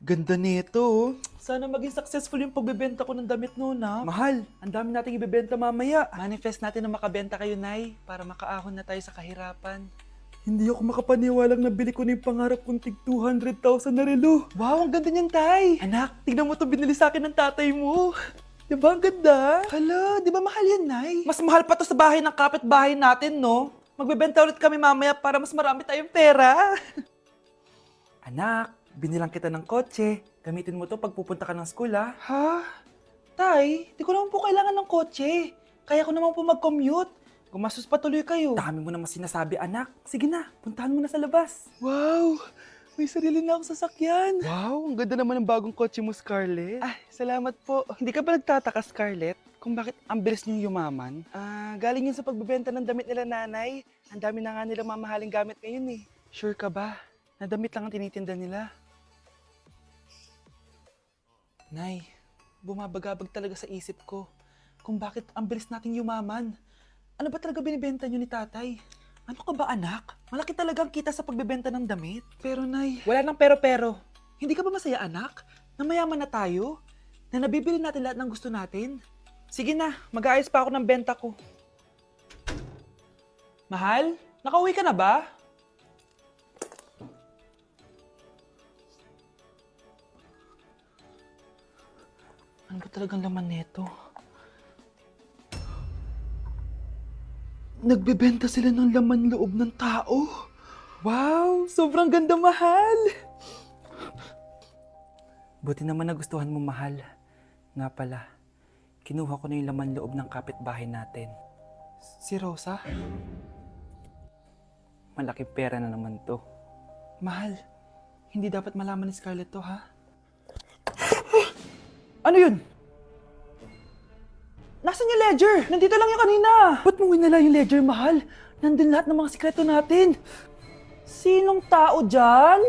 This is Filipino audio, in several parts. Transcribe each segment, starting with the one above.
Ganda nito, oh. Sana maging successful yung pagbebenta ko ng damit noon, ha? Mahal, ang dami nating ibebenta mamaya. Manifest natin na makabenta kayo, Nay, para makaahon na tayo sa kahirapan. Hindi ako makapaniwalang nabili ko na yung pangarap kong tig 200,000 na relo. Wow, ang ganda niyan, Tay. Anak, tignan mo to binili sa akin ng tatay mo. Diba ang ganda? Hala, di ba mahal yan, Nay? Mas mahal pa to sa bahay ng kapitbahay natin, no? Magbebenta ulit kami mamaya para mas marami tayong pera. Anak, binilang kita ng kotse. Gamitin mo to pag pupunta ka ng school, ha? Ha? Tay, di ko naman po kailangan ng kotse. Kaya ko naman po mag-commute. Gumastos pa tuloy kayo. Dami mo naman sinasabi, anak. Sige na, puntahan mo na sa labas. Wow! May sarili na akong sasakyan. Wow, ang ganda naman ng bagong kotse mo, Scarlett. Ah, salamat po. Hindi ka ba nagtataka, Scarlett, kung bakit ang bilis niyong yumaman? Galing yun sa pagbebenta ng damit nila, nanay. Ang dami na nga nilang mamahaling gamit ngayon, eh. Sure ka ba? Na damit lang ang tinitinda nila? Nay, bumabagabag talaga sa isip ko kung bakit ang bilis nating yumaman. Ano ba talaga binibenta niyo ni tatay? Ano ka ba, anak? Malaki talagang kita sa pagbebenta ng damit. Pero, Nay, wala nang pero-pero. Hindi ka ba masaya, anak? Na mayaman na tayo? Na nabibili natin lahat ng gusto natin? Sige na, mag-aayos pa ako ng benta ko. Mahal, nakauwi ka na ba? Ano ba talagang laman neto? Nagbebenta sila ng laman loob ng tao. Wow, sobrang ganda, mahal. Buti naman nagustuhan mo, mahal. Nga pala, kinuha ko na yung laman loob ng kapitbahay natin. Si Rosa? Malaki pera na naman to. Mahal, hindi dapat malaman ni Scarlett to, ha? Ano yun? Nasaan yung ledger? Nandito lang yung kanina. Ba't mo winala yung ledger, mahal? Nandun lahat ng mga sikreto natin. Sinong tao dyan?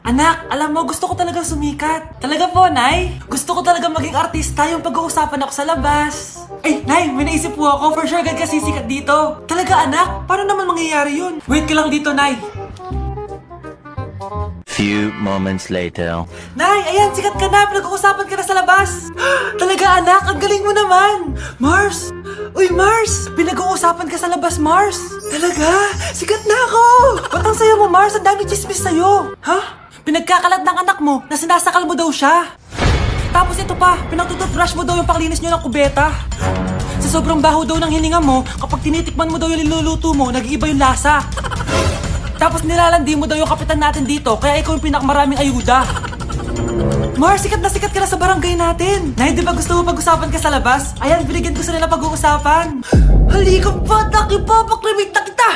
Anak, alam mo, gusto ko talagang sumikat. Talaga po, Nay. Gusto ko talaga maging artista yung pag-uusapan ako sa labas. Ay, Nay, may naisip po ako. For sure, agad ka sisikat dito. Talaga, anak? Paano naman mangyayari yun? Wait ka lang dito, Nay. Few moments later. Nay, ayan, sikat ka na. Pinag-uusapan ka na sa labas. Talaga, anak? Ang galing mo naman. Mars! Uy, Mars! Pinag-uusapan ka sa labas, Mars. Talaga? Sikat na ako! Ba't ang sayo mo, Mars? Ang dami chismis sa'yo. Ha? Pinagkakalat ng anak mo na sinasakal mo daw siya. Tapos ito pa, pinagtututbrush mo daw yung panglinis nyo ng kubeta. Sa sobrang baho daw ng hininga mo, kapag tinitikman mo daw yung niluluto mo, nag-iiba yung lasa. Tapos nilalandi mo daw yung kapitan natin dito, kaya ikaw yung pinakamaraming ayuda. Mars, sikat ka na sa barangay natin. Nay, di ba gusto mo pag-usapan ka sa labas? Ayan, binigyan ko sila na pag-uusapan. Halika ba, pakrimit na kita!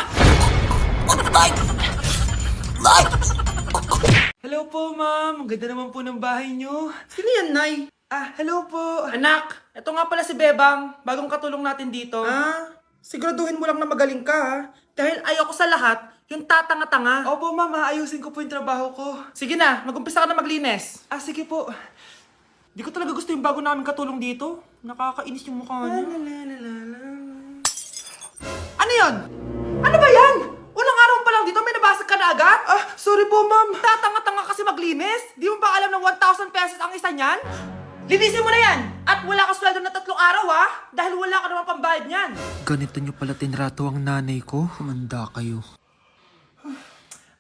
Hello po, ma'am. Ang ganda naman po ng bahay niyo. Sino yan, Nay? Hello po. Anak, ito nga pala si Bebang, bagong katulong natin dito. Siguraduhin mo lang na magaling ka, ha? Dahil ayoko sa lahat, yung tatanga-tanga. Opo, ma'am. Ayusin ko po yung trabaho ko. Sige na, mag-umpisa ka na maglinis. Sige po. Di ko talaga gusto yung bago namin katulong dito. Nakakainis yung mukha niya. Ano yun? Ano ba yan? Unang araw pa lang dito, may nabasag ka na agad? Sorry po, ma'am. Tatanga-tanga kasi maglinis? Di mo ba alam ng 1,000 pesos ang isa niyan? Linisin mo na yan! At wala ka sweldo na 3 araw, ha? Dahil wala ka naman pambayad niyan. Ganito nyo pala tinrato ang nanay ko. Humanda kayo.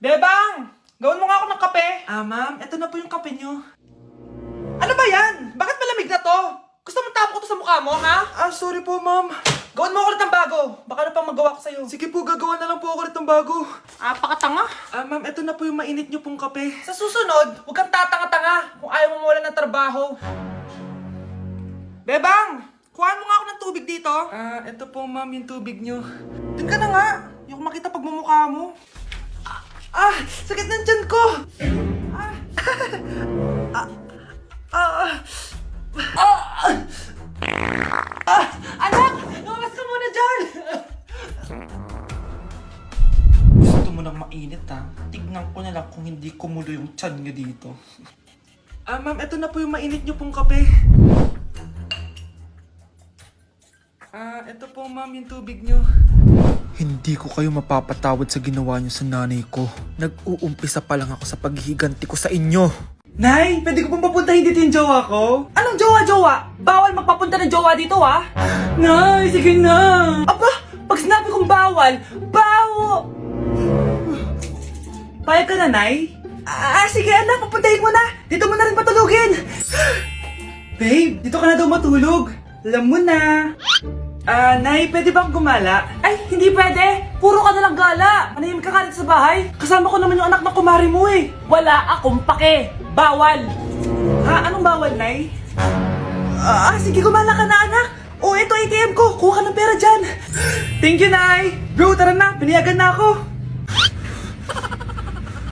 Bebang! Gawin mo nga ako ng kape. Ma'am, ito na po yung kape niyo. Ano ba yan? Bakit malamig na to? Gusto mo tapo ko to sa mukha mo, ha? Sorry po, ma'am. Gawin mo ulit ng bago. Baka ano pang magawa ko sa'yo. Sige po, gagawa na lang po ako ulit ng bago. Pakatanga. Ma'am, ito na po yung mainit niyo pong kape. Sa susunod, huwag kang tatanga-tanga kung ayaw mo mawala ng trabaho. Bebang! Kuhaan mo nga ako ng tubig dito. Ito po, ma'am, yung tubig niyo. Doon ka na nga. Yung makita pagmumukha mo. Sakit ng tiyan ko! Anak! Lumabas ka muna dyan! Gusto mo nang mainit, ha? Tignan ko na lang kung hindi kumulo yung tiyan niyo dito. Ma'am, ito na po yung mainit niyo pong kape. Ito po, ma'am, yung tubig niyo. Hindi ko kayo mapapatawad sa ginawa niyo sa nanay ko. Nag-uumpisa pa lang ako sa paghihiganti ko sa inyo. Nay, pwede ko pong papuntahin dito yung jowa ko? Anong jowa-jowa? Bawal magpapunta ng jowa dito, ha? Nay, sige na. Aba, pag sinabi kong bawal, Payag ka na, Nay? Sige anak, papuntahin mo na. Dito mo na rin patulugin. Babe, dito ka na daw matulog. Alam mo na. Nay, pwede bang gumala? Ay, hindi pwede. Puro ka nalang gala. Manahimik ka ka dito sa bahay. Kasama ko naman yung anak ng kumari mo eh. Wala akong pake. Bawal. Ha? Anong bawal, Nay? Sige, gumala ka na, anak. Ito ATM ko. Kuha ka ng pera dyan. Thank you, Nay. Bro, tara na. Piniyagan na ako.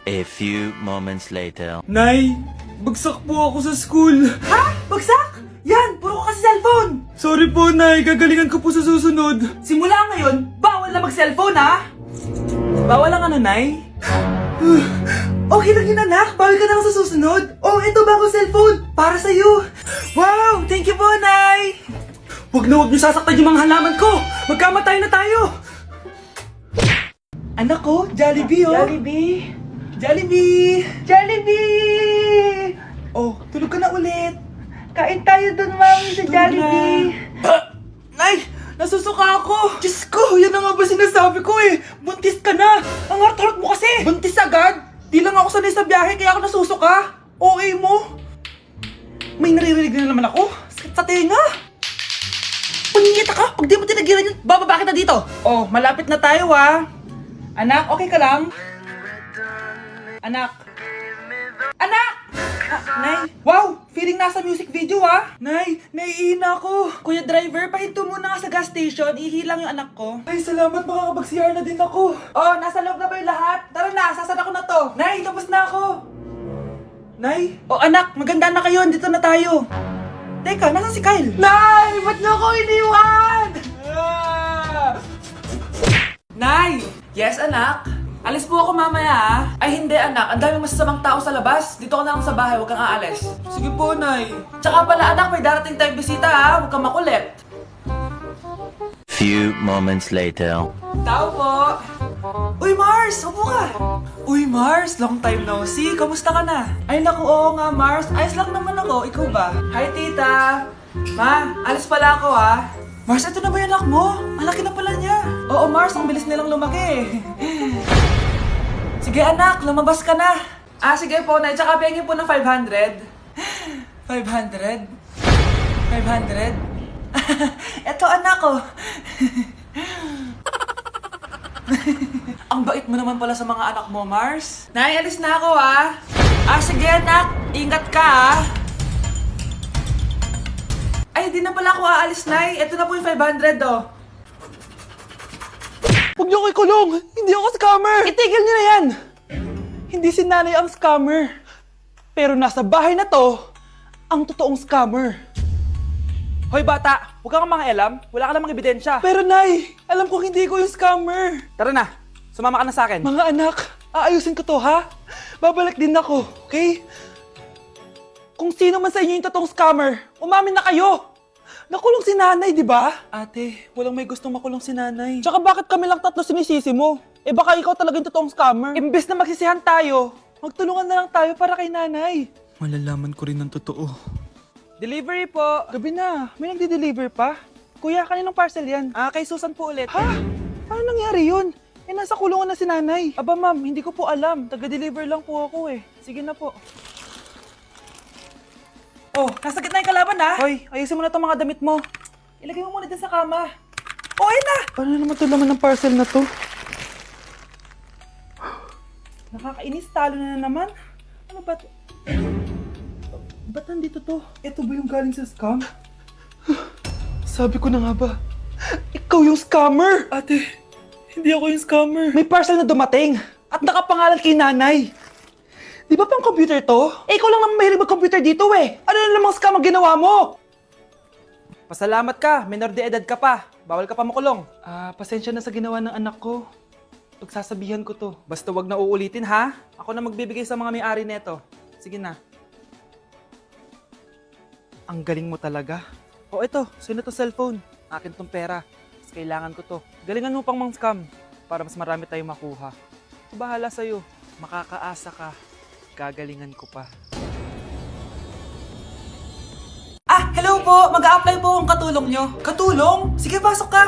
A few moments later. Nay, bagsak po ako sa school. Ha? Bagsak? Yan, puro ka kasi cellphone. Sorry po, Nay. Gagalingan ko po sa susunod. Simula ngayon, bawal na mag-cellphone, ha? Bawal lang ano, Nay? Okay lang yun, anak. Bawal ka na lang sa susunod. Ito bagong cellphone. Para sa'yo. Wow, thank you po, Nay. Huwag niyo sasaktan yung mga halaman ko. Magkamatay na tayo. Anak ko, Jollibee, oh. Jollibee! Tulog ka na ulit. Kain tayo dun, mami, sa Jollibee. Nay! Nasusuka ako! Diyos ko! Yan na nga ba sinasabi ko eh! Buntis ka na! Ang hart-hart mo kasi! Buntis agad? Di lang ako sanay sa biyahe kaya ako nasusuka! Okay mo? May naririnig na naman ako! Sakit sa tenga! Paningita ka! Pag di mo tinagilan yun, bababa kita dito! Malapit na tayo Anak, okay ka lang? Anak! Nay! Wow! Feeling nasa music video Nay, naiihina ako! Kuya driver, pahinto muna nga sa gas station. Ihilang yung anak ko. Ay, salamat. Makakapag-CR na din ako. Nasa loob na ba yung lahat? Tara na, sasara ko na to. Nay, tapos na ako. Nay? Anak, maganda na kayo. Dito na tayo. Teka, nasa si Kyle? Nay! Ba't niyo ako iniwan? Nay! Yes, anak? Alis po ako mamaya Ay, hindi anak. Ang daming masasamang tao sa labas. Dito ka na lang sa bahay. Huwag kang aalis. Sige po, Nay. Tsaka pala anak, may darating tayong bisita Huwag kang makulit. Few moments later. Tao po. Uy, Mars! Upo ka. Uy, Mars! Long time no see. Kamusta ka na? Ay, naku, oo nga, Mars. Ayos lang naman ako. Ikaw ba? Hi, tita. Ma, alis pala ako Mars, ito na ba yung anak mo? Ang laki na pala niya. Oo, Mars. Ang bilis nilang lumaki Sige anak, lumabas ka na. Sige po, Nay. Tsaka pengin po ng 500. 500? 500? Eto anak ko. Ang bait mo naman pala sa mga anak mo, Mars. Nay, alis na ako sige anak. Ingat ka Ay, di na pala ako aalis, Nay. Eto na po yung 500 Huwag niyo ko ikulong! Hindi ako scammer! Itigil niyo na yan! Hindi si nanay ang scammer. Pero nasa bahay na to, ang totoong scammer. Hoy bata, huwag kang mangialam. Wala ka namang ebidensya. Pero Nay, alam ko hindi ko yung scammer. Tara na, sumama ka na sa akin. Mga anak, aayusin ko to Babalik din ako, okay? Kung sino man sa inyo yung totoong scammer, umamin na kayo! Nakulong si nanay, di ba? Ate, walang may gustong makulong si nanay. Tsaka bakit kami lang tatlo sinisisi mo? Baka ikaw talaga yung totoong scammer. Imbes na magsisihan tayo, magtulungan na lang tayo para kay nanay. Malalaman ko rin ng totoo. Delivery po. Gabi na, may nagde-deliver pa. Kuya, kaninong parcel yan? Kay Susan po ulit. Ha? Paano nangyari yun? Nasa kulungan na si nanay. Aba ma'am, hindi ko po alam. Taga-deliver lang po ako Sige na po. Nasa gitna yung kalaban Hoy, ayusin mo na itong mga damit mo. Ilagay mo muna dyan sa kama. Ayun na! Paano naman ito laman ng parcel na to? Nakakainis, talo na naman. Ano ba ito? Ba't nandito to? Ito ba yung galing sa scam? Sabi ko na nga ba, ikaw yung scammer! Ate, hindi ako yung scammer. May parcel na dumating at nakapangalan kay nanay. Di ba pang computer to? Ikaw lang naman mahilig mag-computer dito Ano na namang scam ang ginawa mo? Pasalamat ka, minor de edad ka pa. Bawal ka pa makulong. Pasensya na sa ginawa ng anak ko. Pagsasabihan ko to. Basta wag na uulitin Ako na magbibigay sa mga may-ari neto. Sige na. Ang galing mo talaga. Ito, sino to cellphone? Akin tong pera. kailangan ko to. Galingan mo pang mang-scam para mas marami tayong makuha. Bahala sa'yo. Makakaasa ka. Gagalingan ko pa. Hello po! Mag-a-apply po akong katulong nyo. Katulong? Sige, pasok ka.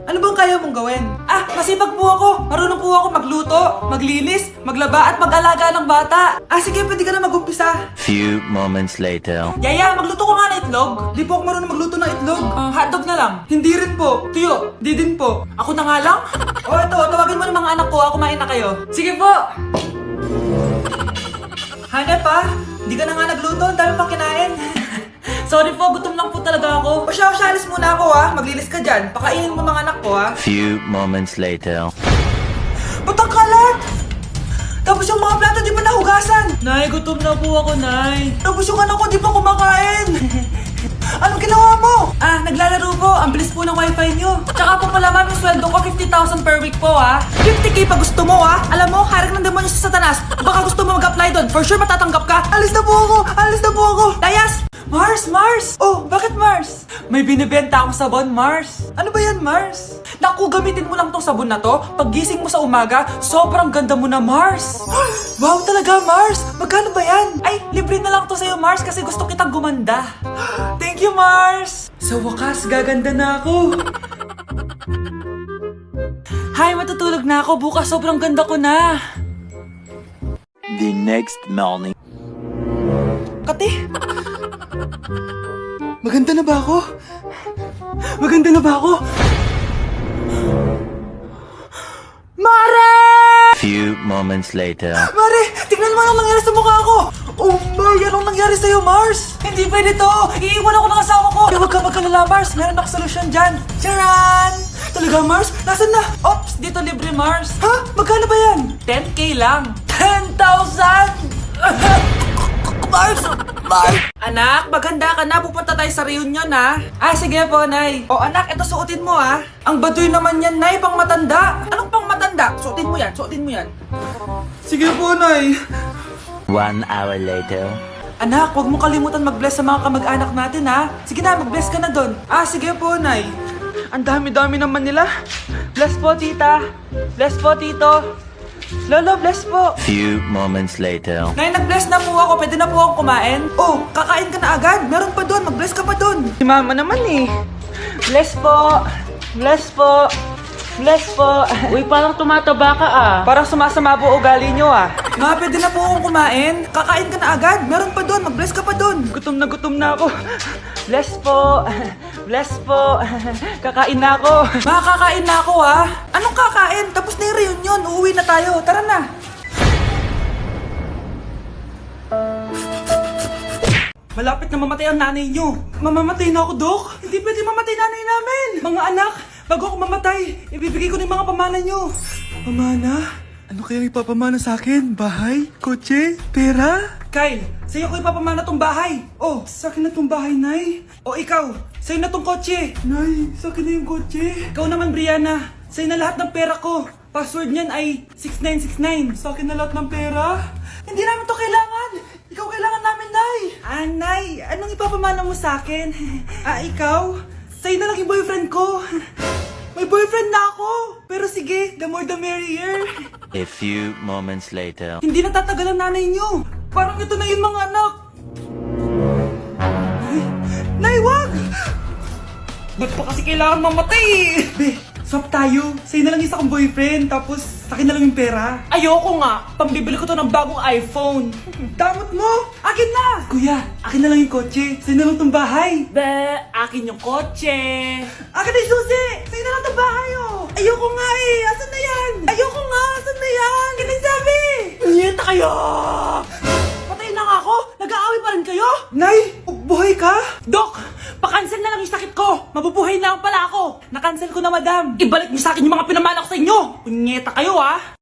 Ano bang kaya mong gawin? Masipag po ako. Marunong po ako magluto, maglinis, maglaba at mag-alaga ng bata. Sige, pwede ka na mag-umpisa. Few moments later. Yaya, magluto ko nga ng itlog. Di po ako marunong magluto ng itlog. Hotdog na lang. Hindi rin po. Tuyo, di din po. Ako na nga lang? Ito, tawagin mo ng mga anak ko. Kumain na kayo. Sige po. Hanep Di ka na nga nagluto. Ang dami pang kinain. Sorry po, gutom lang po talaga ako. Alis muna ako Maglilis ka dyan. Pakainin mo mga anak ko Few moments later. Ba't ang kalat? Tapos yung mga plato di pa nahugasan. Nay, gutom na po ako, Nay. Tapos yung anak ko di pa kumakain. Anong ginawa mo? Naglalaro po. Ang bilis po ng wifi nyo. Tsaka po pala ma'am, yung sweldo ko 50,000 per week po 50k pa gusto mo Alam mo, harap ng demonyo sa Satanas. Baka gusto mo mag-apply doon. For sure matatanggap ka. Alis na po ako. Layas! Mars! Oh, bakit Mars? May binibenta akong sabon, Mars. Ano ba yan, Mars? Naku, gamitin mo lang tong sabon na to. Pag gising mo sa umaga, sobrang ganda mo na, Mars. Wow, talaga, Mars. Magkano ba yan? Ay, libre na lang to sa'yo, Mars, kasi gusto kitang gumanda. Thank you, Mars. Sa wakas, gaganda na ako. Hay, matutulog na ako. Bukas, sobrang ganda ko na. The next morning. Kati? Maganda na ba ako? Mare! Few moments later. Mare! Tingnan mo anong nangyari sa mukha ko! Oh my! Anong nangyari sa'yo, Mars? Hindi pwede to! Iiwan ako ng asawa ko! Huwag ka magkalala, Mars! Meron ako solusyon dyan! Charan! Talaga, Mars? Nasaan na? Ops! Dito libre, Mars! Magkano ba yan? 10k lang! 10,000! Mars! Anak, maganda ka na. Pupunta tayo sa reunion, sige po, Nay. O anak, ito suotin mo, Ang baduy naman yan, Nay, pang matanda. Anong pang matanda? Suotin mo yan. Sige po, Nay. 1 hour later. Anak, huwag mo kalimutan mag-bless sa mga kamag-anak natin, Sige na, mag-bless ka na doon. Sige po, Nay. Ang dami-dami naman nila. Bless po, tita. Bless po, tito. Lolo, bless po. Few moments later. Nay, nag-bless na po ako. Pwede na po akong kumain. Oh, kakain ka na agad. Meron pa doon. Mag-bless ka pa doon. Si mama naman Bless po. Bless po. Bless po. Uy, parang tumataba ka Parang sumasama po ugali nyo Ma, pwede na po akong kumain. Kakain ka na agad. Meron pa doon. Mag-bless ka pa doon. Gutom na ako. Bless po. Bless po. Kakain na ako. Ma, kakain na ako Anong kakain? Tapos na yung reunion. Uuwi na tayo. Tara na. Malapit na mamatay ang nanay nyo. Mamamatay na ako, Dok. Hindi pwede mamatay nanay namin. Mga anak, bago ako mamatay, ibibigay ko na yung mga pamana nyo. Pamana? Ano kaya ipapamana sa akin? Bahay? Kotse? Pera? Kyle, sa'yo ko ipapamana tong bahay. Oh, sa akin na tong bahay, Nay. O ikaw, sa'yo na tong kotse. Nay, sa akin na yung kotse. Ikaw naman, Brianna, sa'yo na lahat ng pera ko. Password niyan ay 6969. Sa akin na lahat ng pera. Hindi namin to kailangan. Ikaw kailangan namin, Nay. Nay, anong ipapamana mo sa akin? Ikaw? Sa'yo na lang yung boyfriend ko. May boyfriend na ako. Pero sige, the more the merrier. A few moments later. Hindi natatagal ang nanay niyo. Parang ito na yung mga anak. Nay, wag! Ba't pa kasi kailangan mamatay? Be, swap tayo. Sa'yo na lang isa kong boyfriend, tapos akin na lang yung pera. Ayoko nga. Pambibili ko to ng bagong iPhone. Damot mo! Akin na! Kuya, akin na lang yung kotse. Sa'yo na lang tong bahay. Be, akin yung kotse. Akin na yung susi! Sa'yo na lang tong bahay, Ayoko nga Asan na yan? Ayoko nga! Asan na yan? Kinisabi! Niyenta kayo! Patay na nga ako! Nag-aaway pa rin kayo? Nay! Buhay ka? Dok! Pa-cancel na lang yung sakit ko! Mabubuhay na lang pala ako! Na-cancel ko na, madam! Ibalik niyo sa akin yung mga pinamala ko sa inyo! Punyeta kayo,